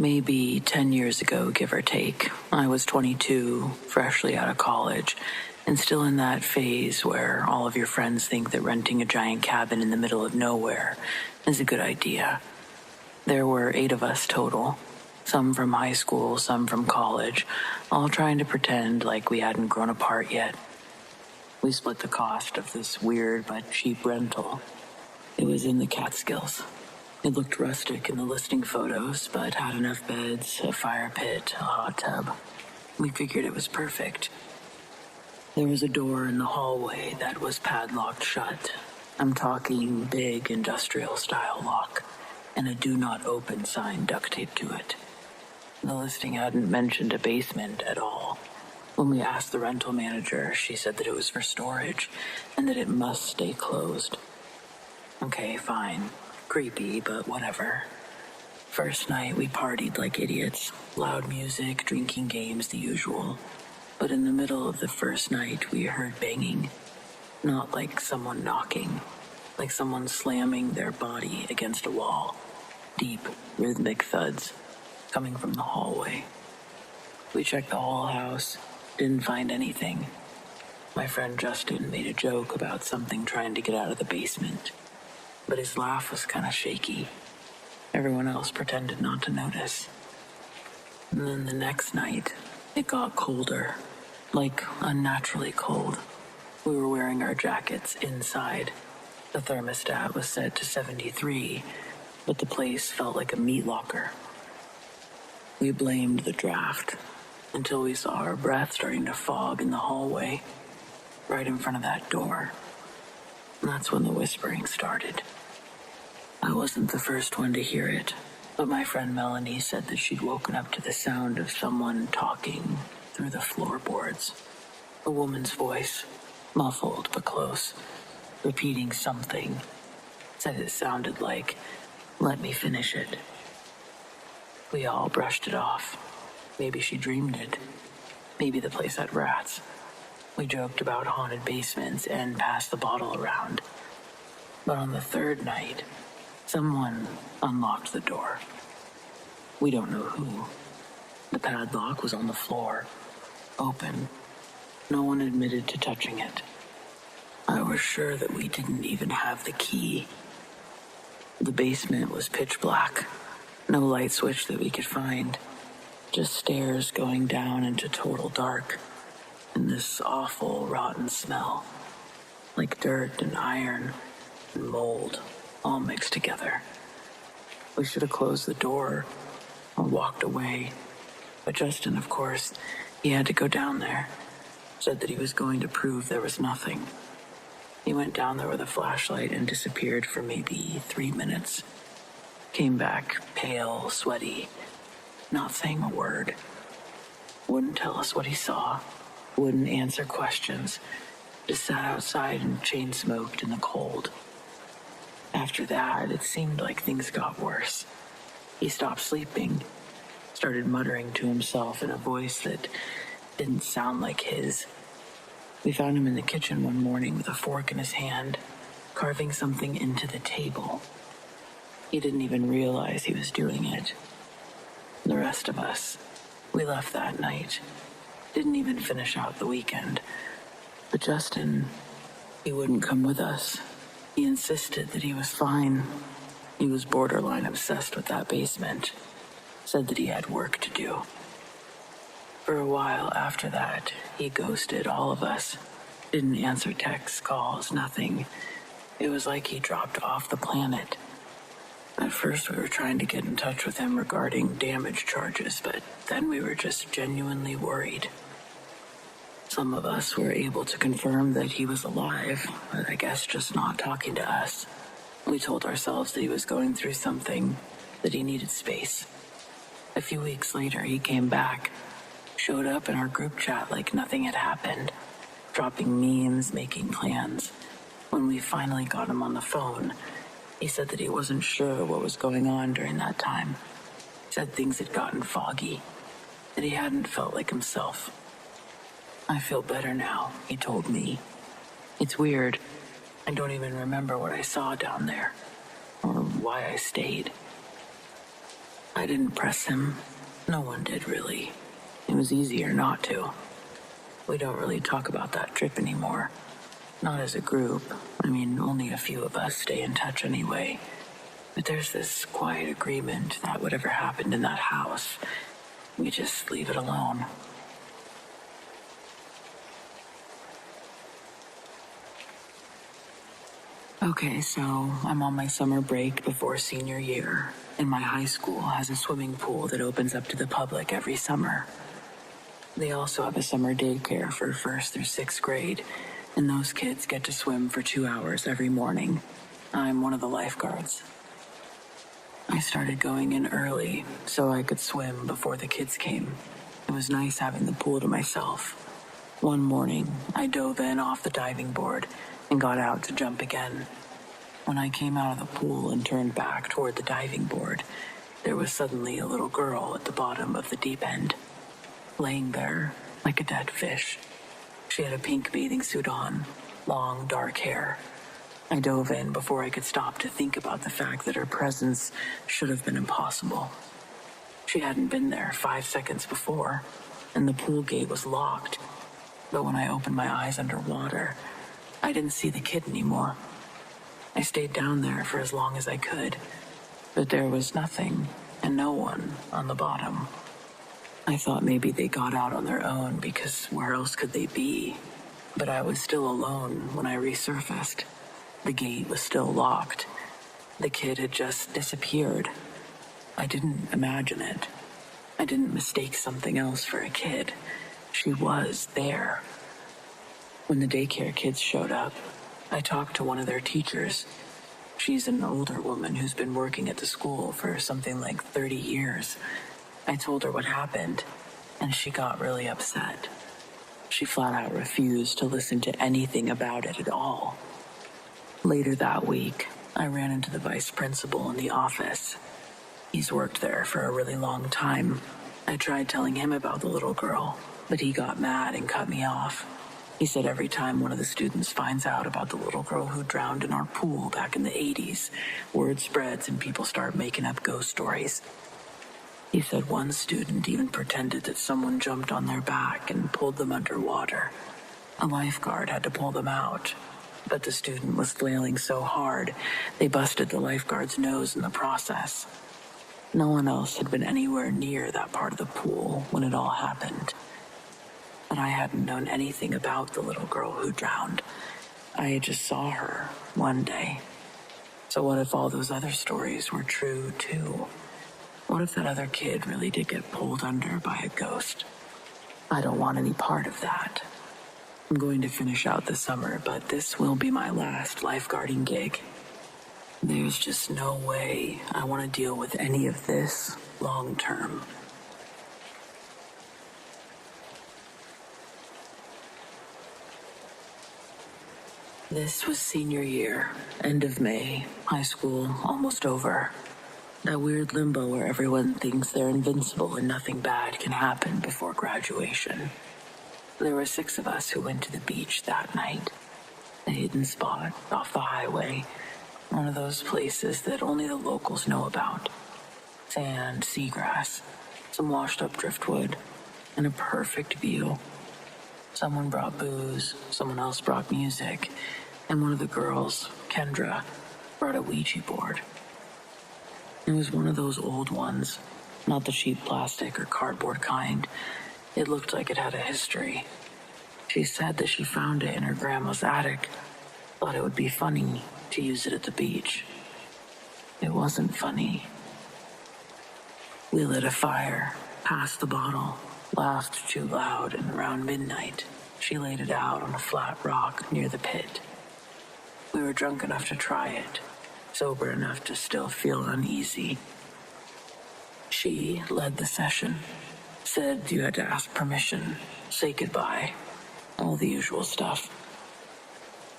Maybe 10 years ago, give or take. I was 22, freshly out of college, and still in that phase where all of your friends think that renting a giant cabin in the middle of nowhere is a good idea. There were 8 of us total, some from high school, some from college, all trying to pretend like we hadn't grown apart yet. We split the cost of this weird but cheap rental. It was in the Catskills. It looked rustic in the listing photos, but had enough beds, a fire pit, a hot tub. We figured it was perfect. There was a door in the hallway that was padlocked shut. I'm talking big industrial-style lock, and a do not open sign duct taped to it. The listing hadn't mentioned a basement at all. When we asked the rental manager, she said that it was for storage, and that it must stay closed. Okay, fine. Creepy, but whatever. First night, we partied like idiots. Loud music, drinking games, the usual. But in the middle of the first night, we heard banging. Not like someone knocking, like someone slamming their body against a wall. Deep, rhythmic thuds coming from the hallway. We checked the whole house, didn't find anything. My friend Justin made a joke about something trying to get out of the basement, but his laugh was kind of shaky. Everyone else pretended not to notice. And then the next night, it got colder, like unnaturally cold. We were wearing our jackets inside. The thermostat was set to 73, but the place felt like a meat locker. We blamed the draft until we saw our breath starting to fog in the hallway, right in front of that door. And that's when the whispering started. I wasn't the first one to hear it, but my friend Melanie said that she'd woken up to the sound of someone talking through the floorboards. A woman's voice, muffled but close, repeating something. Said it sounded like, "Let me finish it." We all brushed it off. Maybe she dreamed it. Maybe the place had rats. We joked about haunted basements and passed the bottle around. But on the third night, someone unlocked the door. We don't know who. The padlock was on the floor, open. No one admitted to touching it. I was sure that we didn't even have the key. The basement was pitch black. No light switch that we could find. Just stairs going down into total dark. And this awful, rotten smell. Like dirt and iron and mold, all mixed together. We should have closed the door or walked away. But Justin, of course, he had to go down there. Said that he was going to prove there was nothing. He went down there with a flashlight and disappeared for maybe 3 minutes. Came back, pale, sweaty, not saying a word. Wouldn't tell us what he saw. Wouldn't answer questions. Just sat outside and chain smoked in the cold. After that, it seemed like things got worse. He stopped sleeping, started muttering to himself in a voice that didn't sound like his. We found him in the kitchen one morning with a fork in his hand, carving something into the table. He didn't even realize he was doing it. The rest of us, we left that night. Didn't even finish out the weekend. But Justin, he wouldn't come with us. He insisted that he was fine. He was borderline obsessed with that basement. Said that he had work to do. For a while after that, he ghosted all of us. Didn't answer texts, calls, nothing. It was like he dropped off the planet. At first we were trying to get in touch with him regarding damage charges, but then we were just genuinely worried. Some of us were able to confirm that he was alive, but I guess just not talking to us. We told ourselves that he was going through something, that he needed space. A few weeks later, he came back, showed up in our group chat like nothing had happened, dropping memes, making plans. When we finally got him on the phone, he said that he wasn't sure what was going on during that time. Said things had gotten foggy, that he hadn't felt like himself. "I feel better now," he told me. "It's weird. I don't even remember what I saw down there, or why I stayed." I didn't press him. No one did, really. It was easier not to. We don't really talk about that trip anymore. Not as a group. I mean, only a few of us stay in touch anyway. But there's this quiet agreement that whatever happened in that house, we just leave it alone. Okay, so I'm on my summer break before senior year, and my high school has a swimming pool that opens up to the public every summer. They also have a summer daycare for 1st through 6th grade, and those kids get to swim for 2 hours every morning. I'm one of the lifeguards. I started going in early so I could swim before the kids came. It was nice having the pool to myself. One morning, I dove in off the diving board and got out to jump again. When I came out of the pool and turned back toward the diving board, there was suddenly a little girl at the bottom of the deep end, laying there like a dead fish. She had a pink bathing suit on, long, dark hair. I dove in before I could stop to think about the fact that her presence should have been impossible. She hadn't been there 5 seconds before, and the pool gate was locked. But when I opened my eyes underwater, I didn't see the kid anymore. I stayed down there for as long as I could, but there was nothing and no one on the bottom. I thought maybe they got out on their own because where else could they be? But I was still alone when I resurfaced. The gate was still locked. The kid had just disappeared. I didn't imagine it. I didn't mistake something else for a kid. She was there. When the daycare kids showed up, I talked to one of their teachers. She's an older woman who's been working at the school for something like 30 years. I told her what happened, and she got really upset. She flat out refused to listen to anything about it at all. Later that week, I ran into the vice principal in the office. He's worked there for a really long time. I tried telling him about the little girl, but he got mad and cut me off. He said every time one of the students finds out about the little girl who drowned in our pool back in the 80s, word spreads and people start making up ghost stories. He said one student even pretended that someone jumped on their back and pulled them underwater. A lifeguard had to pull them out, but the student was flailing so hard, they busted the lifeguard's nose in the process. No one else had been anywhere near that part of the pool when it all happened. But I hadn't known anything about the little girl who drowned. I just saw her one day. So what if all those other stories were true too? What if that other kid really did get pulled under by a ghost? I don't want any part of that. I'm going to finish out the summer, but this will be my last lifeguarding gig. There's just no way I want to deal with any of this long term. This was senior year, end of May, high school almost over. That weird limbo where everyone thinks they're invincible and nothing bad can happen before graduation. There were 6 of us who went to the beach that night. A hidden spot off the highway, one of those places that only the locals know about. Sand, seagrass, some washed up driftwood, and a perfect view. Someone brought booze, someone else brought music, and one of the girls, Kendra, brought a Ouija board. It was one of those old ones, not the cheap plastic or cardboard kind. It looked like it had a history. She said that she found it in her grandma's attic. Thought it would be funny to use it at the beach. It wasn't funny. We lit a fire, passed the bottle, laughed too loud, and around midnight, she laid it out on a flat rock near the pit. We were drunk enough to try it, sober enough to still feel uneasy. She led the session, said you had to ask permission, say goodbye, all the usual stuff.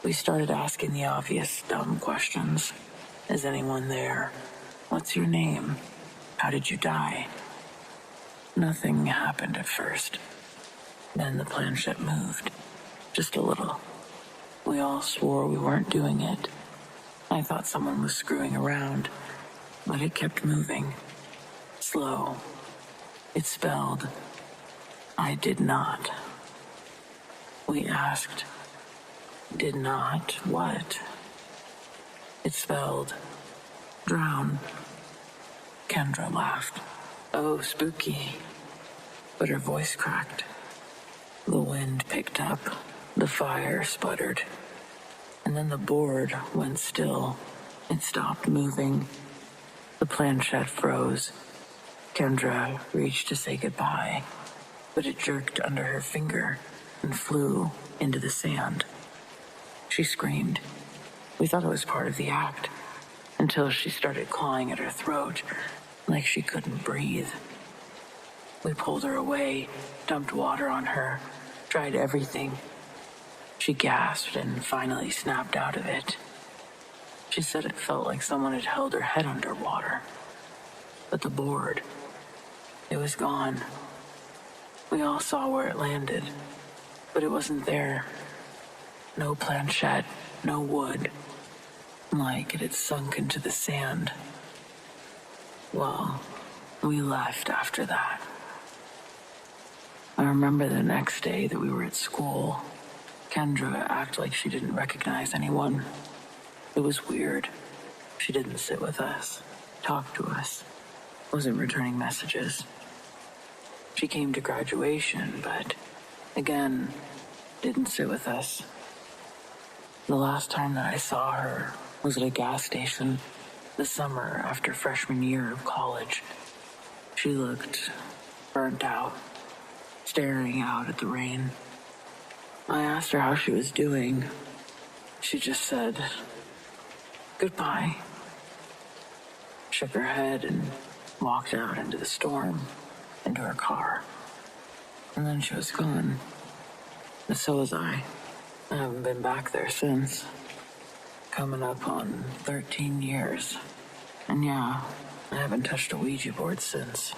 We started asking the obvious dumb questions. Is anyone there? What's your name? How did you die? Nothing happened at first. Then the planchette moved, just a little. We all swore we weren't doing it. I thought someone was screwing around, but it kept moving. slow. It spelled, I did not. We asked, did not what? It spelled, drown. Kendra laughed. Oh, spooky. But her voice cracked. The wind picked up. The fire sputtered. And then the board went still. It stopped moving. The planchette froze. Kendra reached to say goodbye, but it jerked under her finger and flew into the sand. She screamed. We thought it was part of the act, until she started clawing at her throat, like she couldn't breathe. We pulled her away, dumped water on her, tried everything. She gasped and finally snapped out of it. She said it felt like someone had held her head underwater. But the board, it was gone. We all saw where it landed, but it wasn't there. No planchette, no wood, like it had sunk into the sand. Well, we left after that. I remember the next day that we were at school, Kendra acted like she didn't recognize anyone. It was weird. She didn't sit with us, talk to us, wasn't returning messages. She came to graduation, but again, didn't sit with us. The last time that I saw her was at a gas station the summer after freshman year of college. She looked burnt out, staring out at the rain. I asked her how she was doing. She just said, goodbye. Shook her head and walked out into the storm, into her car. And then she was gone. And so was I. I haven't been back there since. Coming up on 13 years. And yeah, I haven't touched a Ouija board since.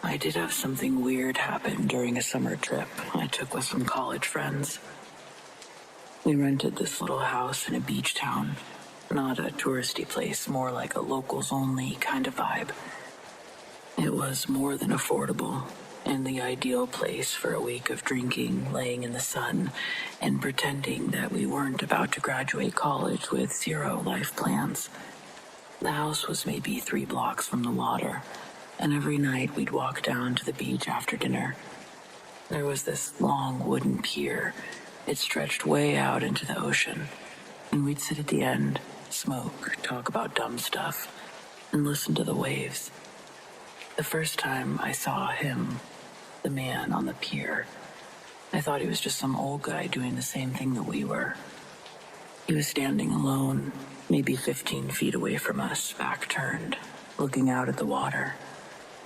I did have something weird happen during a summer trip I took with some college friends. We rented this little house in a beach town. Not a touristy place, more like a locals-only kind of vibe. It was more than affordable, and the ideal place for a week of drinking, laying in the sun, and pretending that we weren't about to graduate college with zero life plans. The house was maybe 3 blocks from the water, and every night we'd walk down to the beach after dinner. There was this long wooden pier. It stretched way out into the ocean, and we'd sit at the end, smoke, talk about dumb stuff, and listen to the waves. The first time I saw him, the man on the pier, I thought he was just some old guy doing the same thing that we were. He was standing alone, maybe 15 feet away from us, back turned, looking out at the water.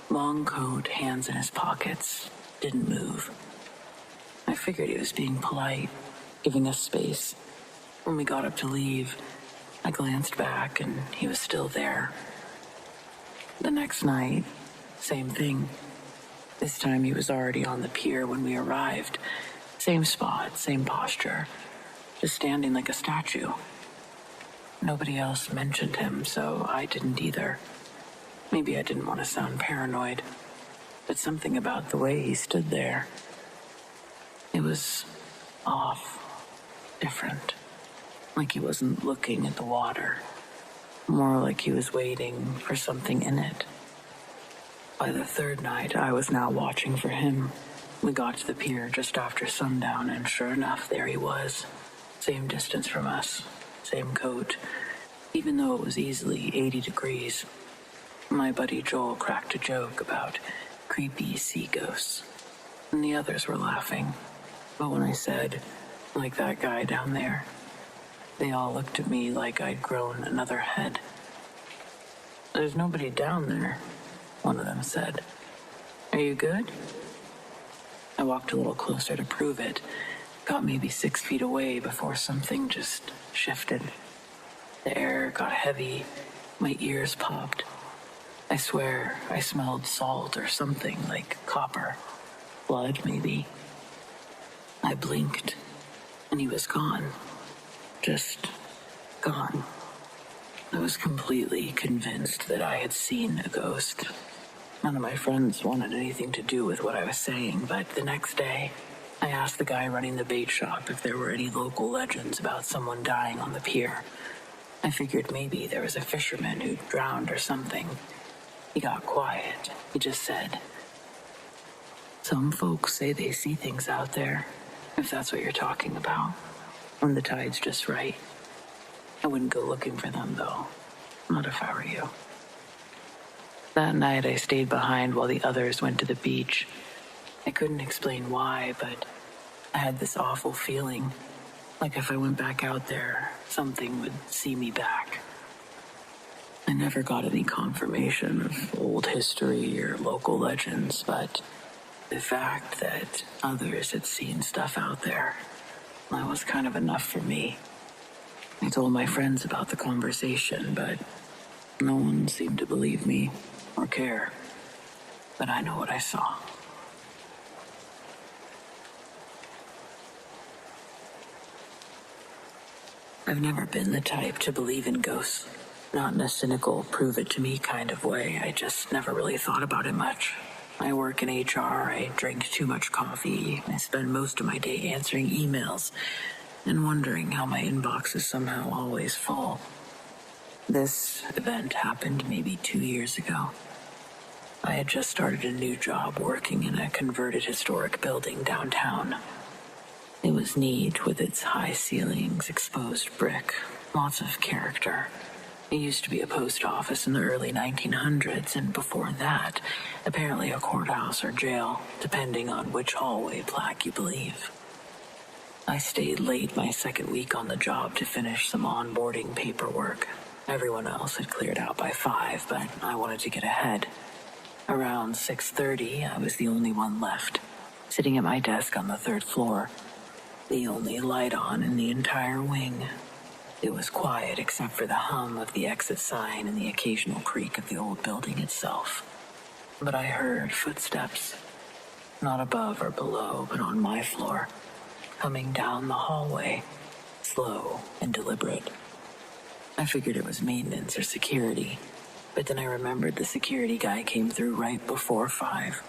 Long coat, hands in his pockets, didn't move. I figured he was being polite, giving us space. When we got up to leave, I glanced back and he was still there. The next night, same thing. This time he was already on the pier when we arrived. Same spot, same posture, just standing like a statue. Nobody else mentioned him, so I didn't either. Maybe I didn't want to sound paranoid, but something about the way he stood there. It was off, different, like he wasn't looking at the water, more like he was waiting for something in it. By the third night, I was now watching for him. We got to the pier just after sundown, and sure enough, there he was. Same distance from us, same coat, even though it was easily 80 degrees. My buddy Joel cracked a joke about creepy sea ghosts, and the others were laughing. But when I said, like that guy down there, they all looked at me like I'd grown another head. There's nobody down there, one of them said. Are you good? I walked a little closer to prove it, got maybe 6 feet away before something just shifted. The air got heavy, my ears popped. I swear I smelled salt or something like copper. Blood, maybe. I blinked, and he was gone. just gone. I was completely convinced that I had seen a ghost. None of my friends wanted anything to do with what I was saying, but the next day, I asked the guy running the bait shop if there were any local legends about someone dying on the pier. I figured maybe there was a fisherman who drowned or something. He got quiet. He just said, "Some folks say they see things out there, if that's what you're talking about, when the tide's just right. I wouldn't go looking for them, though. Not if I were you." That night, I stayed behind while the others went to the beach. I couldn't explain why, but I had this awful feeling, like if I went back out there, something would see me back. I never got any confirmation of old history or local legends, but the fact that others had seen stuff out there, that was kind of enough for me. I told my friends about the conversation, but no one seemed to believe me or care. But I know what I saw. I've never been the type to believe in ghosts. Not in a cynical, prove-it-to-me kind of way. I just never really thought about it much. I work in HR, I drink too much coffee, I spend most of my day answering emails and wondering how my inbox is somehow always full. This event happened maybe 2 years ago. I had just started a new job working in a converted historic building downtown. It was neat with its high ceilings, exposed brick, lots of character. It used to be a post office in the early 1900s, and before that, apparently a courthouse or jail, depending on which hallway plaque you believe. I stayed late my second week on the job to finish some onboarding paperwork. Everyone else had cleared out by 5, but I wanted to get ahead. Around 6:30, I was the only one left, sitting at my desk on the 3rd floor, the only light on in the entire wing. It was quiet except for the hum of the exit sign and the occasional creak of the old building itself. But I heard footsteps, not above or below, but on my floor, coming down the hallway, slow and deliberate. I figured it was maintenance or security, but then I remembered the security guy came through right before 5.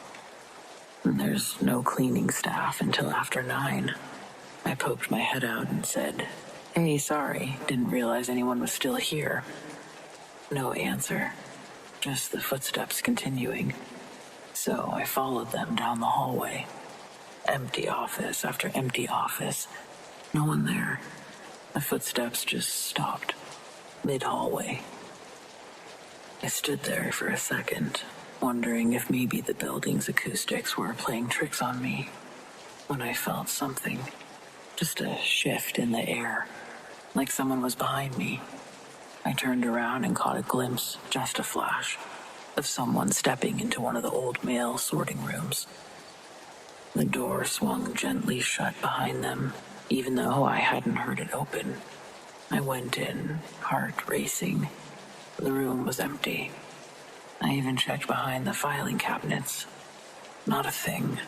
And there's no cleaning staff until after 9. I poked my head out and said, "Hey, sorry, didn't realize anyone was still here." No answer, just the footsteps continuing. So I followed them down the hallway. Empty office after empty office. No one there. The footsteps just stopped, mid-hallway. I stood there for a second, wondering if maybe the building's acoustics were playing tricks on me, when I felt something, just a shift in the air, like someone was behind me. I turned around and caught a glimpse, just a flash, of someone stepping into one of the old mail sorting rooms. The door swung gently shut behind them, even though I hadn't heard it open. I went in, heart racing. The room was empty. I even checked behind the filing cabinets. Not a thing.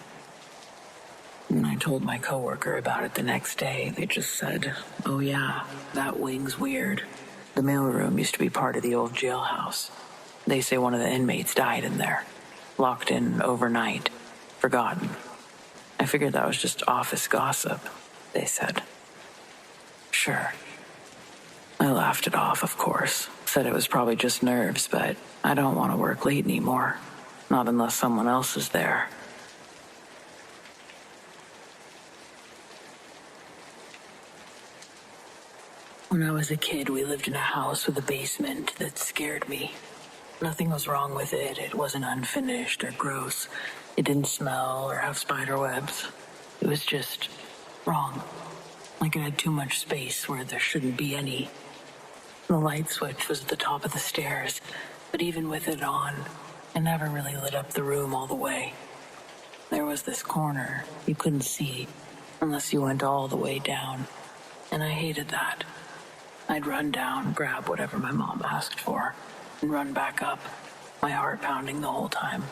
When I told my coworker about it the next day, they just said, "Oh yeah, that wing's weird. The mailroom used to be part of the old jailhouse. They say one of the inmates died in there, locked in overnight, forgotten." I figured that was just office gossip, they said. Sure. I laughed it off, of course. Said it was probably just nerves, but I don't want to work late anymore. Not unless someone else is there. When I was a kid, we lived in a house with a basement that scared me. Nothing was wrong with it. It wasn't unfinished or gross. It didn't smell or have spider webs. It was just wrong. Like it had too much space where there shouldn't be any. The light switch was at the top of the stairs, but even with it on, it never really lit up the room all the way. There was this corner you couldn't see unless you went all the way down, and I hated that. I'd run down, grab whatever my mom asked for, and run back up, my heart pounding the whole time.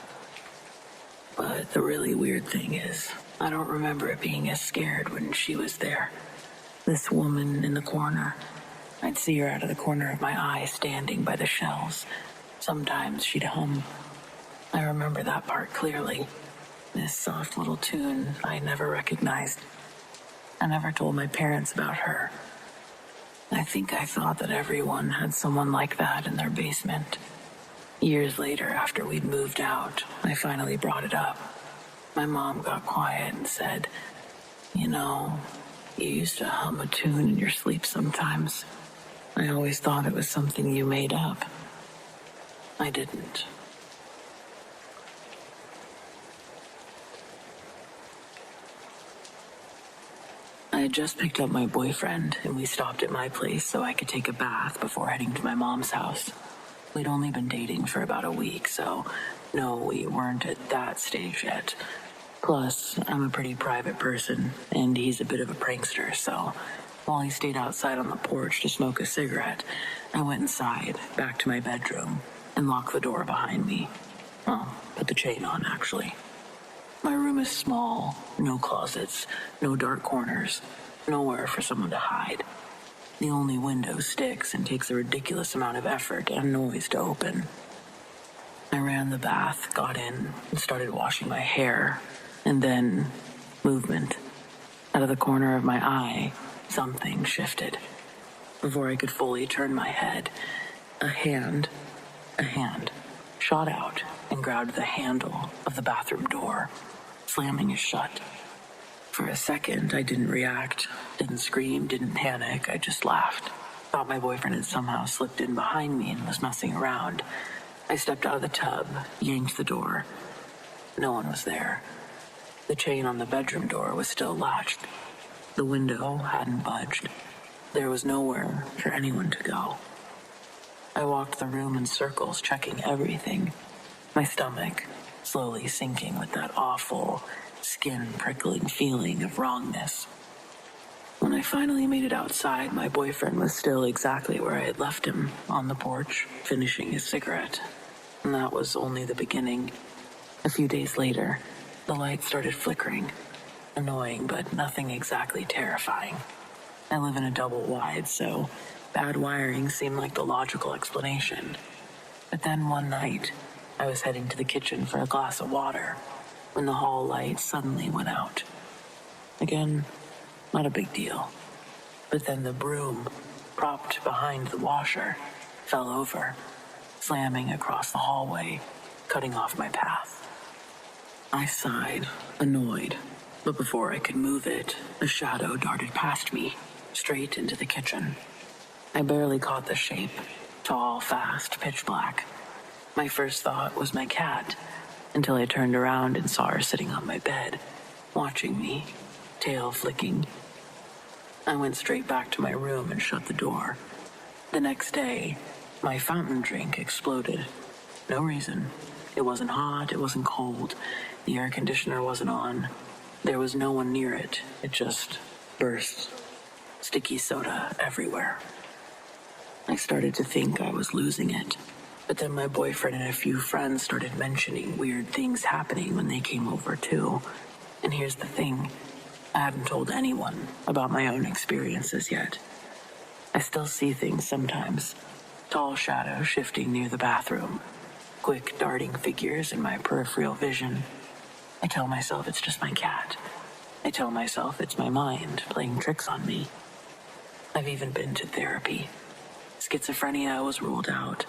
But the really weird thing is, I don't remember it being as scared when she was there. This woman in the corner. I'd see her out of the corner of my eye standing by the shelves. Sometimes she'd hum. I remember that part clearly. This soft little tune I never recognized. I never told my parents about her. I think I thought that everyone had someone like that in their basement. Years later, after we'd moved out, I finally brought it up. My mom got quiet and said, "You know, you used to hum a tune in your sleep sometimes. I always thought it was something you made up." I didn't. I had just picked up my boyfriend, and we stopped at my place so I could take a bath before heading to my mom's house. We'd only been dating for about a week, so no, we weren't at that stage yet. Plus, I'm a pretty private person, and he's a bit of a prankster, so while he stayed outside on the porch to smoke a cigarette, I went inside, back to my bedroom, and locked the door behind me. Well, put the chain on, actually. My room is small, no closets, no dark corners, nowhere for someone to hide. The only window sticks and takes a ridiculous amount of effort and noise to open. I ran the bath, got in, and started washing my hair, and then movement. Out of the corner of my eye, something shifted. Before I could fully turn my head, a hand, shot out and grabbed the handle of the bathroom door, slamming it shut. For a second, I didn't react, didn't scream, didn't panic. I just laughed. Thought my boyfriend had somehow slipped in behind me and was messing around. I stepped out of the tub, yanked the door. No one was there. The chain on the bedroom door was still latched. The window hadn't budged. There was nowhere for anyone to go. I walked the room in circles, checking everything. My stomach slowly sinking with that awful, skin-prickling feeling of wrongness. When I finally made it outside, my boyfriend was still exactly where I had left him, on the porch, finishing his cigarette. And that was only the beginning. A few days later, the light started flickering. Annoying, but nothing exactly terrifying. I live in a double wide, so bad wiring seemed like the logical explanation. But then one night, I was heading to the kitchen for a glass of water when the hall light suddenly went out. Again, not a big deal. But then the broom, propped behind the washer, fell over, slamming across the hallway, cutting off my path. I sighed, annoyed, but before I could move it, a shadow darted past me, straight into the kitchen. I barely caught the shape, tall, fast, pitch black. My first thought was my cat, until I turned around and saw her sitting on my bed, watching me, tail flicking. I went straight back to my room and shut the door. The next day, my fountain drink exploded. No reason. It wasn't hot, it wasn't cold. The air conditioner wasn't on. There was no one near it. It just burst. Sticky soda everywhere. I started to think I was losing it. But then my boyfriend and a few friends started mentioning weird things happening when they came over too. And here's the thing. I hadn't told anyone about my own experiences yet. I still see things sometimes. Tall shadows shifting near the bathroom. Quick darting figures in my peripheral vision. I tell myself it's just my cat. I tell myself it's my mind playing tricks on me. I've even been to therapy. Schizophrenia was ruled out.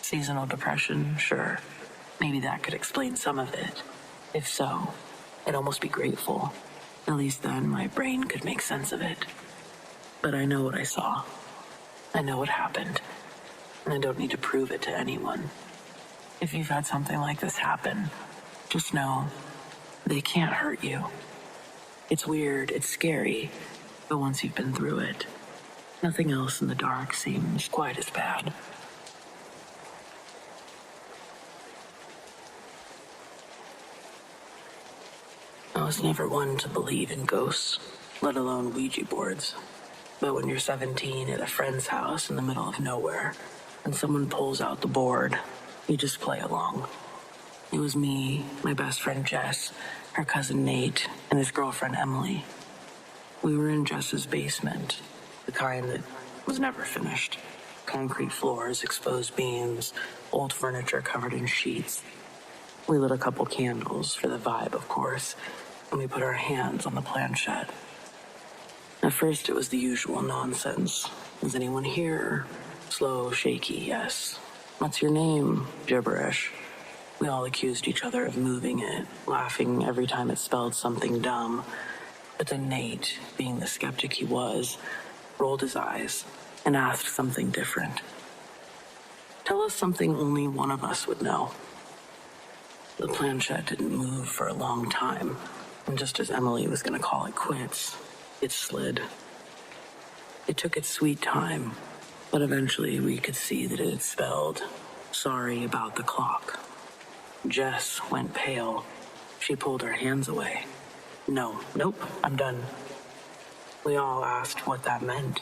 Seasonal depression, sure. Maybe that could explain some of it. If so, I'd almost be grateful. At least then my brain could make sense of it. But I know what I saw. I know what happened. And I don't need to prove it to anyone. If you've had something like this happen, just know they can't hurt you. It's weird, it's scary, but once you've been through it, nothing else in the dark seems quite as bad. I was never one to believe in ghosts, let alone Ouija boards. But when you're 17 at a friend's house in the middle of nowhere, and someone pulls out the board, you just play along. It was me, my best friend Jess, her cousin Nate, and his girlfriend Emily. We were in Jess's basement, the kind that was never finished. Concrete floors, exposed beams, old furniture covered in sheets. We lit a couple candles for the vibe, of course, and we put our hands on the planchette. At first, it was the usual nonsense. Is anyone here? Slow, shaky, yes. What's your name? Gibberish. We all accused each other of moving it, laughing every time it spelled something dumb. But then Nate, being the skeptic he was, rolled his eyes and asked something different. Tell us something only one of us would know. The planchette didn't move for a long time, and just as Emily was going to call it quits, it slid. It took its sweet time, but eventually we could see that it had spelled, sorry about the clock. Jess went pale. She pulled her hands away. Nope, I'm done. We all asked what that meant,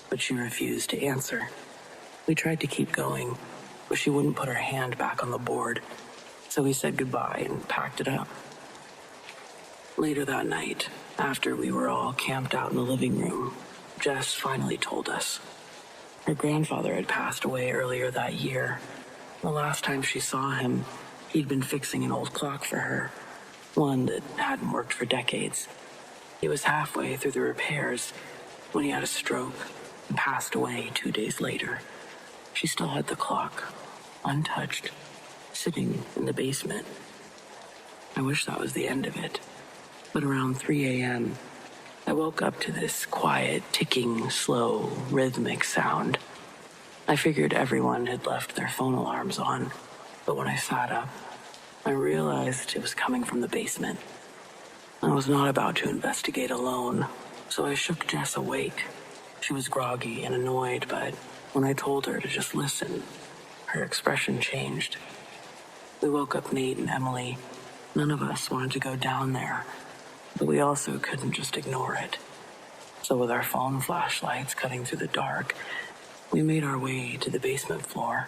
but she refused to answer. We tried to keep going, but she wouldn't put her hand back on the board, so we said goodbye and packed it up. Later that night, after we were all camped out in the living room, Jess finally told us. Her grandfather had passed away earlier that year. The last time she saw him, he'd been fixing an old clock for her, one that hadn't worked for decades. He was halfway through the repairs when he had a stroke and passed away 2 days later. She still had the clock, untouched, sitting in the basement. I wish that was the end of it. But around 3 a.m., I woke up to this quiet, ticking, slow, rhythmic sound. I figured everyone had left their phone alarms on, but when I sat up, I realized it was coming from the basement. I was not about to investigate alone, so I shook Jess awake. She was groggy and annoyed, but when I told her to just listen, her expression changed. We woke up Nate and Emily. None of us wanted to go down there, but we also couldn't just ignore it. So with our phone flashlights cutting through the dark, we made our way to the basement floor.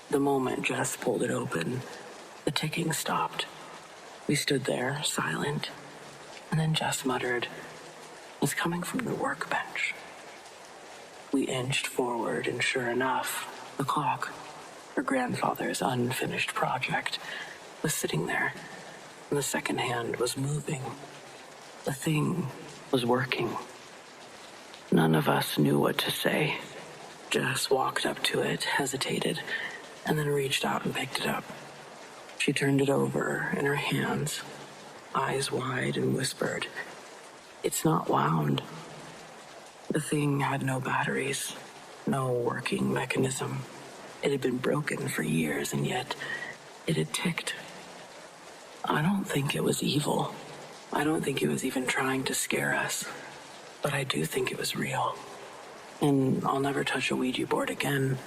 The moment Jess pulled it open, the ticking stopped. We stood there, silent, and then Jess muttered, "It's coming from the workbench." We inched forward, and sure enough, the clock, her grandfather's unfinished project, was sitting there, and the second hand was moving. The thing was working. None of us knew what to say. Jess walked up to it, hesitated, and then reached out and picked it up. She turned it over in her hands, eyes wide, and whispered, "It's not wound." The thing had no batteries, no working mechanism. It had been broken for years, and yet it had ticked. I don't think it was evil. I don't think it was even trying to scare us. But I do think it was real. And I'll never touch a Ouija board again,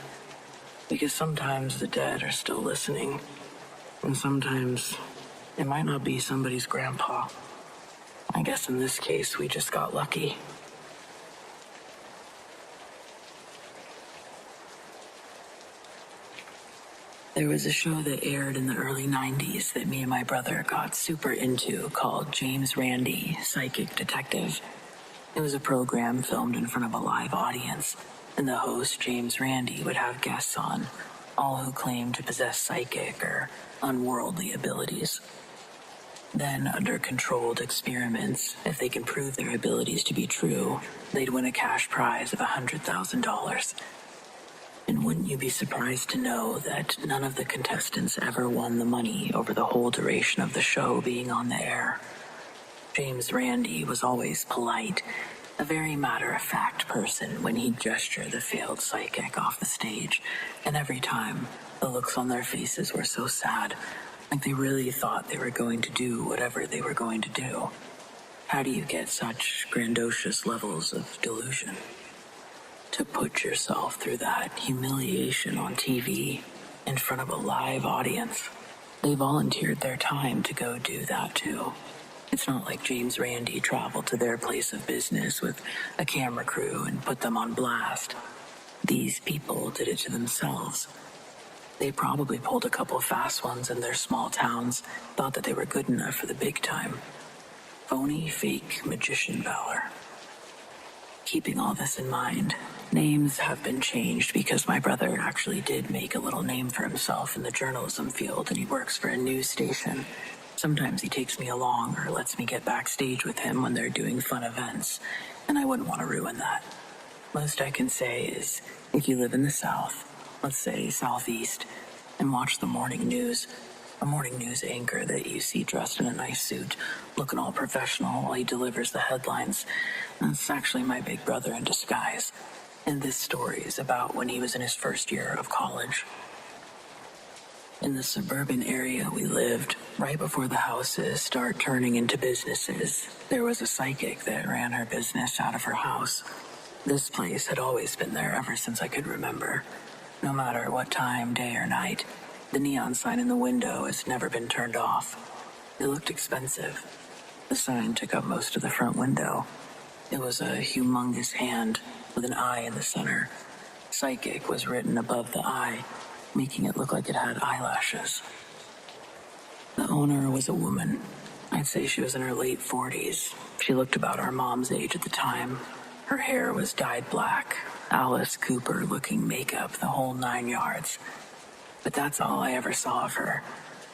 because sometimes the dead are still listening. And sometimes it might not be somebody's grandpa. I guess in this case, we just got lucky. There was a show that aired in the early 90s that me and my brother got super into called James Randi, Psychic Detective. It was a program filmed in front of a live audience, and the host, James Randi, would have guests on, all who claimed to possess psychic or unworldly abilities. Then, under controlled experiments, if they can prove their abilities to be true, they'd win a cash prize of $100,000. And wouldn't you be surprised to know that none of the contestants ever won the money over the whole duration of the show being on the air? James Randi was always polite, a very matter-of-fact person when he'd gesture the failed psychic off the stage, and every time, the looks on their faces were so sad, like they really thought they were going to do whatever they were going to do. How do you get such grandiose levels of delusion? To put yourself through that humiliation on TV, in front of a live audience. They volunteered their time to go do that too. It's not like James Randi traveled to their place of business with a camera crew and put them on blast. These people did it to themselves. They probably pulled a couple fast ones in their small towns, thought that they were good enough for the big time. phony, fake magician valor. Keeping all this in mind, names have been changed because my brother actually did make a little name for himself in the journalism field, and he works for a news station. Sometimes he takes me along or lets me get backstage with him when they're doing fun events, and I wouldn't want to ruin that. Most I can say is, if you live in the South, let's say Southeast, and watch the morning news, a morning news anchor that you see dressed in a nice suit, looking all professional while he delivers the headlines, that's actually my big brother in disguise. And this story is about when he was in his first year of college. In the suburban area we lived, right before the houses start turning into businesses, there was a psychic that ran her business out of her house. This place had always been there ever since I could remember. No matter what time, day or night, the neon sign in the window has never been turned off. It looked expensive. The sign took up most of the front window. It was a humongous hand with an eye in the center. Psychic was written above the eye, making it look like it had eyelashes. The owner was a woman. I'd say she was in her late 40s. She looked about our mom's age at the time. Her hair was dyed black, Alice Cooper-looking makeup, the whole 9 yards. But that's all I ever saw of her,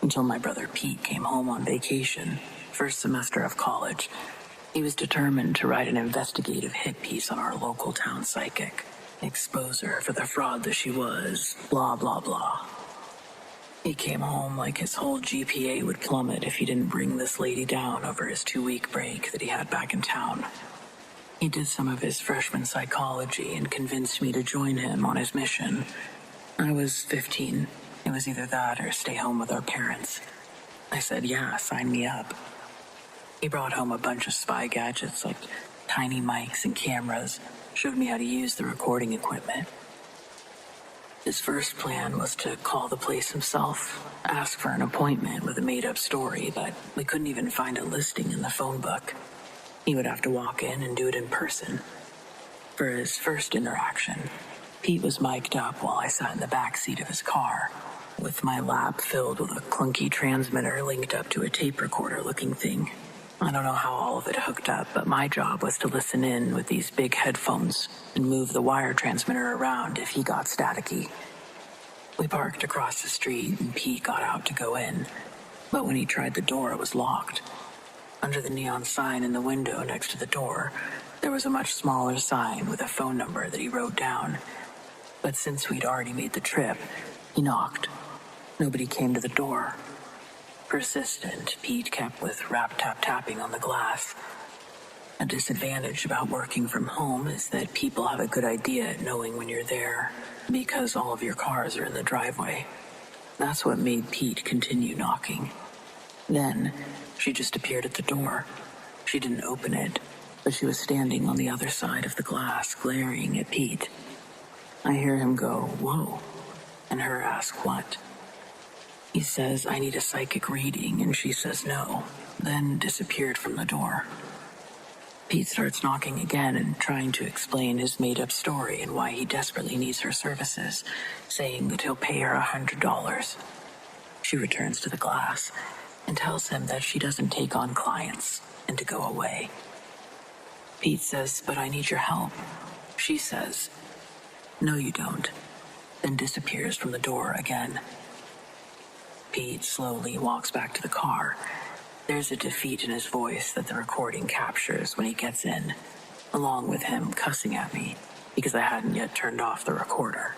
until my brother Pete came home on vacation, first semester of college. He was determined to write an investigative hit piece on our local town psychic, expose her for the fraud that she was, blah, blah, blah. He came home like his whole GPA would plummet if he didn't bring this lady down over his 2-week break that he had back in town. He did some of his freshman psychology and convinced me to join him on his mission. I was 15. It was either that or stay home with our parents. I said, yeah, sign me up. He brought home a bunch of spy gadgets like tiny mics and cameras, showed me how to use the recording equipment. His first plan was to call the place himself, ask for an appointment with a made-up story, but we couldn't even find a listing in the phone book. He would have to walk in and do it in person. For his first interaction, Pete was mic'd up while I sat in the back seat of his car, with my lap filled with a clunky transmitter linked up to a tape recorder-looking thing. I don't know how all of it hooked up, but my job was to listen in with these big headphones and move the wire transmitter around if he got staticky. We parked across the street and Pete got out to go in, but when he tried the door, it was locked. Under the neon sign in the window next to the door, there was a much smaller sign with a phone number that he wrote down. But since we'd already made the trip, he knocked. Nobody came to the door. Persistent, Pete kept with rap-tap-tapping on the glass. A disadvantage about working from home is that people have a good idea at knowing when you're there, because all of your cars are in the driveway. That's what made Pete continue knocking. Then, she just appeared at the door. She didn't open it, but she was standing on the other side of the glass, glaring at Pete. I hear him go, whoa, and her ask what. He says, I need a psychic reading, and she says no, then disappeared from the door. Pete starts knocking again and trying to explain his made-up story and why he desperately needs her services, saying that he'll pay her $100. She returns to the glass and tells him that she doesn't take on clients and to go away. Pete says, but I need your help. She says, no, you don't, then disappears from the door again. Pete slowly walks back to the car. There's a defeat in his voice that the recording captures when he gets in, along with him cussing at me because I hadn't yet turned off the recorder.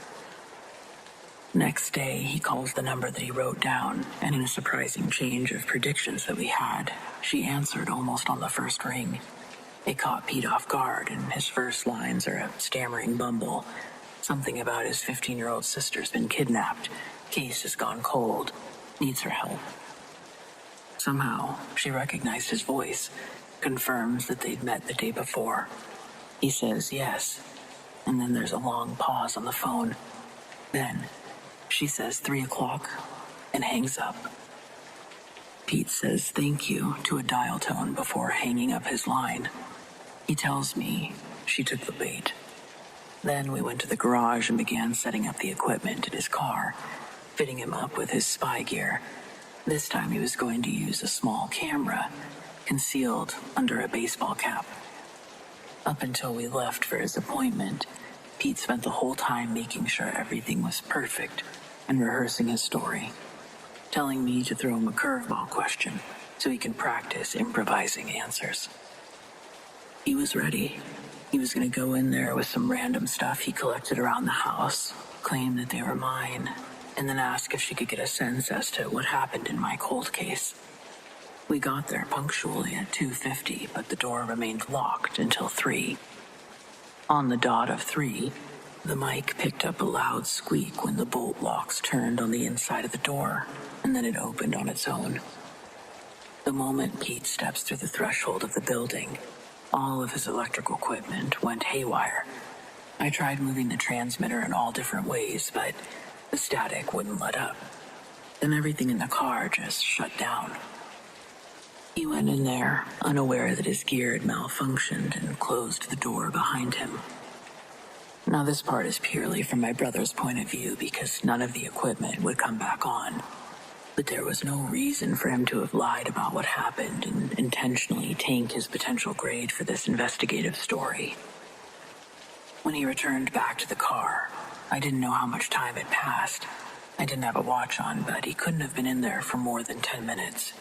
Next day, he calls the number that he wrote down, and in a surprising change of predictions that we had, she answered almost on the first ring. It caught Pete off guard, and his first lines are a stammering bumble. Something about his 15-year-old sister's been kidnapped. Case has gone cold. Needs her help. Somehow, she recognized his voice, confirms that they'd met the day before. He says yes, and then there's a long pause on the phone. Then, she says 3 o'clock and hangs up. Pete says thank you to a dial tone before hanging up his line. He tells me she took the bait. Then we went to the garage and began setting up the equipment in his car, fitting him up with his spy gear. This time he was going to use a small camera, concealed under a baseball cap. Up until we left for his appointment, Pete spent the whole time making sure everything was perfect and rehearsing his story, telling me to throw him a curveball question so he could practice improvising answers. He was ready. He was going to go in there with some random stuff he collected around the house, claim that they were mine, and then ask if she could get a sense as to what happened in my cold case. We got there punctually at 2:50, but the door remained locked until 3. On the dot of 3, the mic picked up a loud squeak when the bolt locks turned on the inside of the door, and then it opened on its own. The moment Pete steps through the threshold of the building, all of his electrical equipment went haywire. I tried moving the transmitter in all different ways, but the static wouldn't let up. Then everything in the car just shut down. He went in there, unaware that his gear had malfunctioned, and closed the door behind him. Now this part is purely from my brother's point of view because none of the equipment would come back on. But there was no reason for him to have lied about what happened and intentionally tank his potential grade for this investigative story. When he returned back to the car, I didn't know how much time had passed. I didn't have a watch on, but he couldn't have been in there for more than 10 minutes.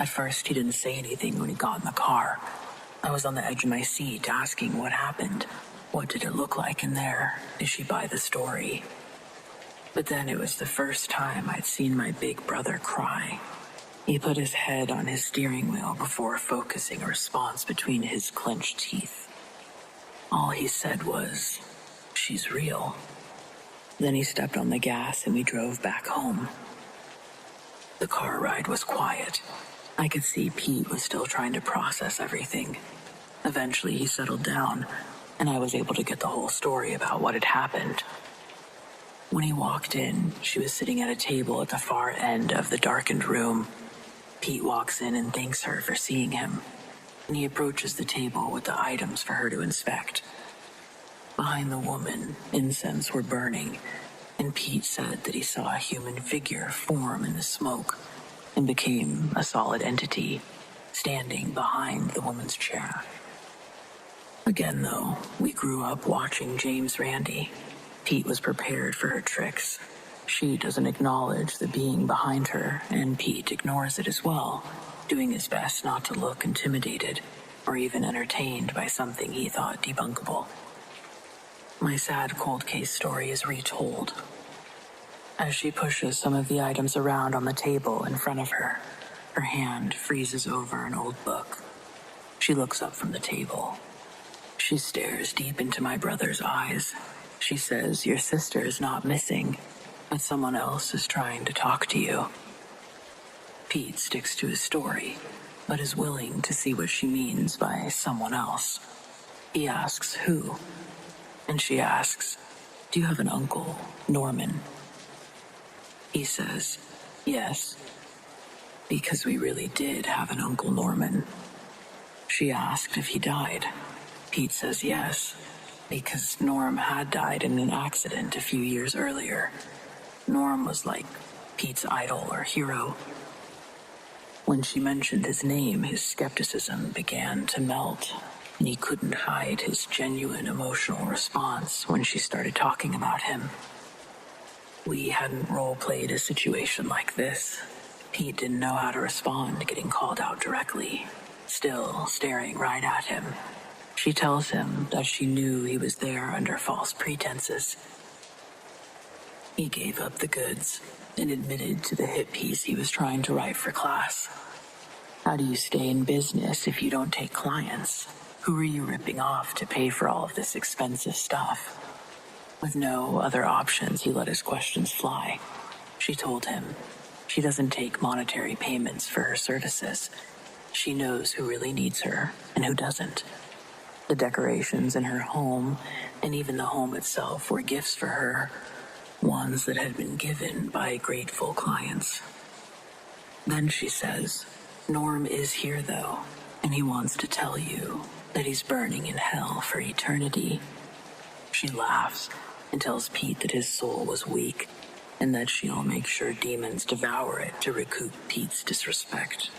At first, he didn't say anything when he got in the car. I was on the edge of my seat asking what happened. What did it look like in there? Did she buy the story? But then it was the first time I'd seen my big brother cry. He put his head on his steering wheel before focusing a response between his clenched teeth. All he said was, "She's real." Then he stepped on the gas and we drove back home. The car ride was quiet. I could see Pete was still trying to process everything. Eventually he settled down, and I was able to get the whole story about what had happened. When he walked in, she was sitting at a table at the far end of the darkened room. Pete walks in and thanks her for seeing him, and he approaches the table with the items for her to inspect. Behind the woman, incense were burning, and Pete said that he saw a human figure form in the smoke and became a solid entity, standing behind the woman's chair. Again, though, we grew up watching James Randi. Pete was prepared for her tricks. She doesn't acknowledge the being behind her, and Pete ignores it as well, doing his best not to look intimidated or even entertained by something he thought debunkable. My sad cold case story is retold. As she pushes some of the items around on the table in front of her, her hand freezes over an old book. She looks up from the table. She stares deep into my brother's eyes. She says, "Your sister is not missing, but someone else is trying to talk to you." Pete sticks to his story, but is willing to see what she means by someone else. He asks who, and she asks, "Do you have an uncle, Norman?" He says, "Yes," because we really did have an Uncle Norman. She asked if he died. Pete says yes, because Norm had died in an accident a few years earlier. Norm was like Pete's idol or hero. When she mentioned his name, his skepticism began to melt, and he couldn't hide his genuine emotional response when she started talking about him. We hadn't role-played a situation like this. Pete didn't know how to respond to getting called out directly, still staring right at him. She tells him that she knew he was there under false pretenses. He gave up the goods and admitted to the hit piece he was trying to write for class. How do you stay in business if you don't take clients? Who are you ripping off to pay for all of this expensive stuff? With no other options, he let his questions fly. She told him she doesn't take monetary payments for her services. She knows who really needs her and who doesn't. The decorations in her home, and even the home itself, were gifts for her, ones that had been given by grateful clients. Then she says, "Norm is here, though, and he wants to tell you that he's burning in hell for eternity." She laughs and tells Pete that his soul was weak and that she'll make sure demons devour it to recoup Pete's disrespect.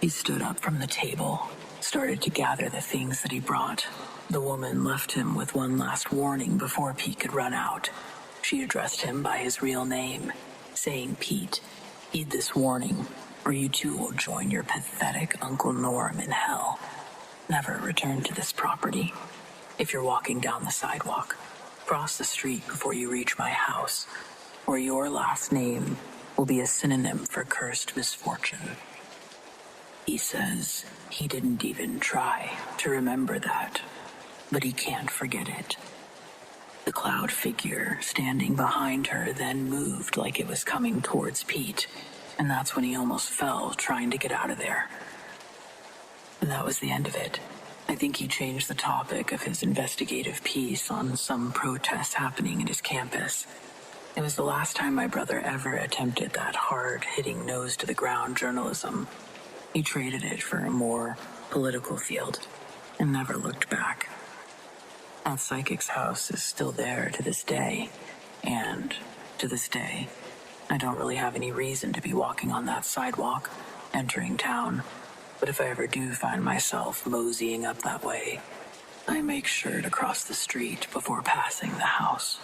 He stood up from the table, started to gather the things that he brought. The woman left him with one last warning before Pete could run out. She addressed him by his real name, saying, "Pete, heed this warning, or you too will join your pathetic Uncle Norm in hell. Never return to this property. If you're walking down the sidewalk, cross the street before you reach my house, or your last name will be a synonym for cursed misfortune." He says he didn't even try to remember that, but he can't forget it. The cloud figure standing behind her then moved like it was coming towards Pete, and that's when he almost fell trying to get out of there. And that was the end of it. I think he changed the topic of his investigative piece on some protest happening at his campus. It was the last time my brother ever attempted that hard-hitting nose-to-the-ground journalism. He traded it for a more political field and never looked back. That psychic's house is still there to this day, and to this day, I don't really have any reason to be walking on that sidewalk, entering town, but if I ever do find myself moseying up that way, I make sure to cross the street before passing the house.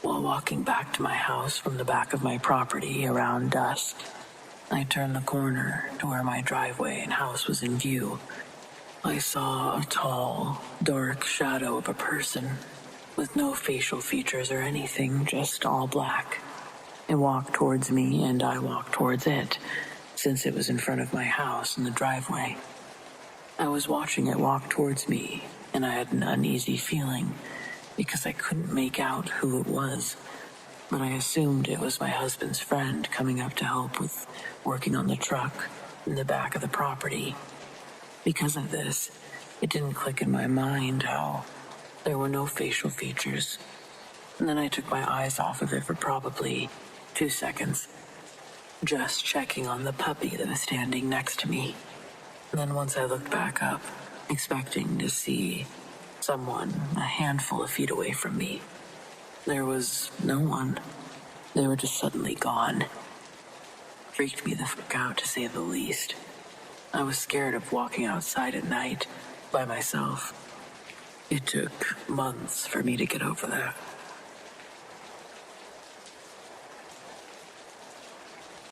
While walking back to my house from the back of my property around dusk, I turned the corner to where my driveway and house was in view. I saw a tall, dark shadow of a person with no facial features or anything, just all black. It walked towards me and I walked towards it, since it was in front of my house in the driveway. I was watching it walk towards me, and I had an uneasy feeling because I couldn't make out who it was, but I assumed it was my husband's friend coming up to help with working on the truck in the back of the property. Because of this, it didn't click in my mind how there were no facial features, and then I took my eyes off of it for probably 2 seconds, just checking on the puppy that was standing next to me. And then once I looked back up, expecting to see someone a handful of feet away from me, there was no one. They were just suddenly gone. Freaked me the fuck out, to say the least. I was scared of walking outside at night by myself. It took months for me to get over that.